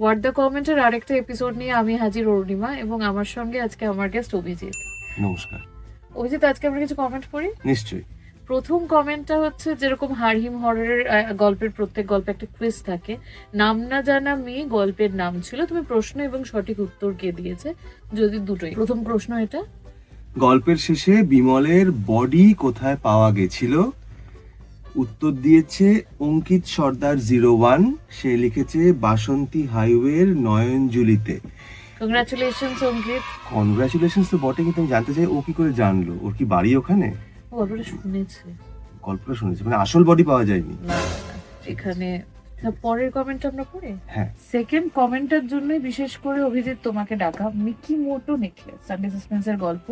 What the কমেন্টের আরেকটা episode নিয়ে আমি হাজির অরুণিমা, এবং আমার সঙ্গে আজকে আমার গেস্ট অভিজিৎ। নমস্কার। অভিজিৎ, আজকে আমরা কিছু কমেন্ট পড়ি। নিশ্চয়ই। প্রথম কমেন্টটা হচ্ছে, যেরকম হারহিম হররের গল্পের প্রত্যেক গল্পে একটা কুইজ থাকে, নাম না জানা মেয়ে গল্পের নাম ছিল, তুমি প্রশ্ন এবং সঠিক উত্তর কে দিয়েছে, যদি দুটোই। প্রথম প্রশ্ন এটা, গল্পের শেষে বিমলের বডি কোথায় পাওয়া গেছিল? উত্তর দিয়েছে অঙ্কিত সর্দার 01। সে লিখেছে বাসন্তী হাইওয়ের নয়নজুলিতে। কংগ্রাচুলেশনস অঙ্কিত। কনগ্রাচুলেশনস তো বটে, কিন্তু আমি জানতে চাই ও কি করে জানলো? ওর কি বাড়ি ওখানে? গল্পটা শুনেছে। গল্পটা শুনেছে, মানে আসল বডি পাওয়া যায়নি? না, এখানে পরের কমেন্ট আমরা পড়ে। হ্যাঁ। সেকেন্ড কমেন্টের জন্য বিশেষ করে অভিজিৎ তোমাকে ডাকা। মিকি মোটো নেকলেস সানডে সাসপেন্সের গল্প,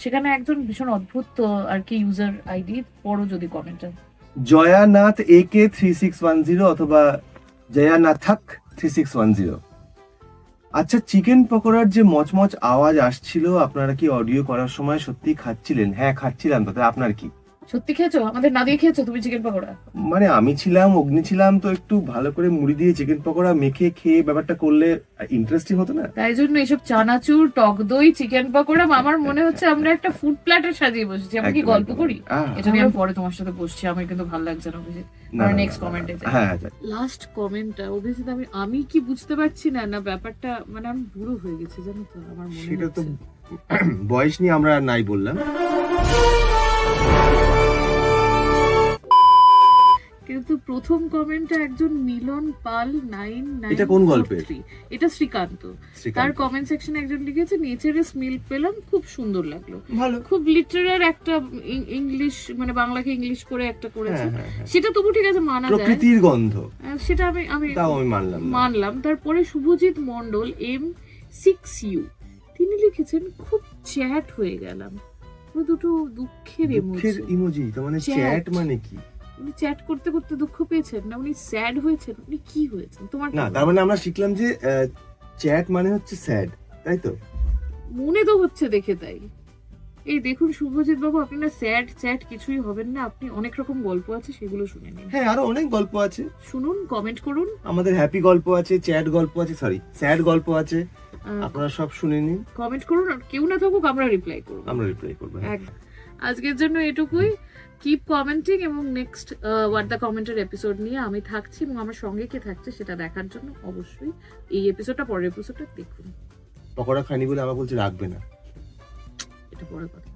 সেখানে একজন ভীষণ অদ্ভুত আর কি ইউজার আইডি, পড়ো যদি কমেন্টটা। জয়ানাথ AK 3610 অথবা জয়ানাথাক 3610। আচ্ছা, চিকেন পকোড়ার যে মচমচ আওয়াজ আসছিল, আপনারা কি অডিও করার সময় সত্যি খাচ্ছিলেন? হ্যাঁ, খাচ্ছিলাম। তাতে আপনার কি? সত্যি খেয়েছো? আমাদের না দিয়ে খেয়েছো তুমি চিকেন পকোড়া? মানে আমি ছিলাম, অগ্নি ছিলাম, তো একটু ভালো করে মুড়ি দিয়ে চিকেন পকোড়া মেখে খেয়ে ব্যাপারটা করলে ইন্টারেস্টিং হতো না? তাই জন্য এসব চানাচুর, টক দই, চিকেন পকোড়া, আমার মনে হচ্ছে আমরা একটা ফুড প্ল্যাটার সাজিয়ে বসেছি। আমরা কি একদম, গল্প একদম। করি? এটা নিয়ে আমি পরে তোমার সাথে বসছি, আমার কিন্তু ভালো লাগছে না অভিজিৎ। না, না, নেক্সট না, কমেন্টে যাই। হ্যাঁ, লাস্ট কমেন্টটা অভিজিৎ, আমি কি বুঝতে পারছি না না ব্যাপারটা, মানে আমি বুড়ো হয়ে গেছি জানো তো, আমার মনে সেটা তো হচ্ছে। বয়স নিয়ে আমরা আর নাই বললাম। কিন্তু প্রথম কমেন্টটা একজন মিলন পাল 9943। এটা কোন গল্পের? এটা শ্রীকান্ত। তার কমেন্ট সেকশনে একজন লিখেছে, নেচারের স্মেল পেলাম, খুব সুন্দর লাগলো। ভালো। খুব লিটারার একটা ইংলিশ, মানে বাংলাকে ইংলিশ করে একটা করেছে। হ্যাঁ। সেটা তবু ঠিক আছে, মানা যায়। প্রকৃতির গন্ধ, সেটা আমি তাও আমি মানলাম না। মানলাম। তারপরে শুভজিৎ মন্ডল M6U, তিনি লিখেছেন, খুব চ্যাট হয়ে গেলাম। দুটো দুঃখের ইমোজি। তো মানে চ্যাট মানে কি? উনি চ্যাট করতে করতে দুঃখ পেয়েছেন না, উনি স্যাড হয়েছেন? উনি কি হয়েছেন তোমার না, তার মানে আমরা শিখলাম যে চ্যাট মানে হচ্ছে স্যাড, তাই তো? মনে তো হচ্ছে দেখে তাই। এই দেখুন শুভজিৎ বাবু, আপনি না স্যাড চ্যাট কিছুই হবেন না, আপনি অনেক রকম গল্প আছে সেগুলো শুনে নিন। হ্যাঁ, আরো অনেক গল্প আছে, শুনুন, কমেন্ট করুন। আমাদের হ্যাপি গল্প আছে, চ্যাট গল্প আছে, সরি স্যাড গল্প আছে, আপনারা সব শুনে নিন, কমেন্ট করুন। আর কেউ না থাকুক, আমরা রিপ্লাই করব। আজকের জন্য এটুকুই। কিপ কমেন্টিং, এবং নেক্সট হোয়াট দ্য কমেন্টের এপিসোড নিয়ে আমি থাকছি, এবং আমার সঙ্গে কে থাকছে সেটা দেখার জন্য অবশ্যই এই এপিসোডটা, পরের এপিসোডটা দেখুন। পকোড়া খাইনি বলে আমার বলছে রাখবে না, এটা পরের কথা।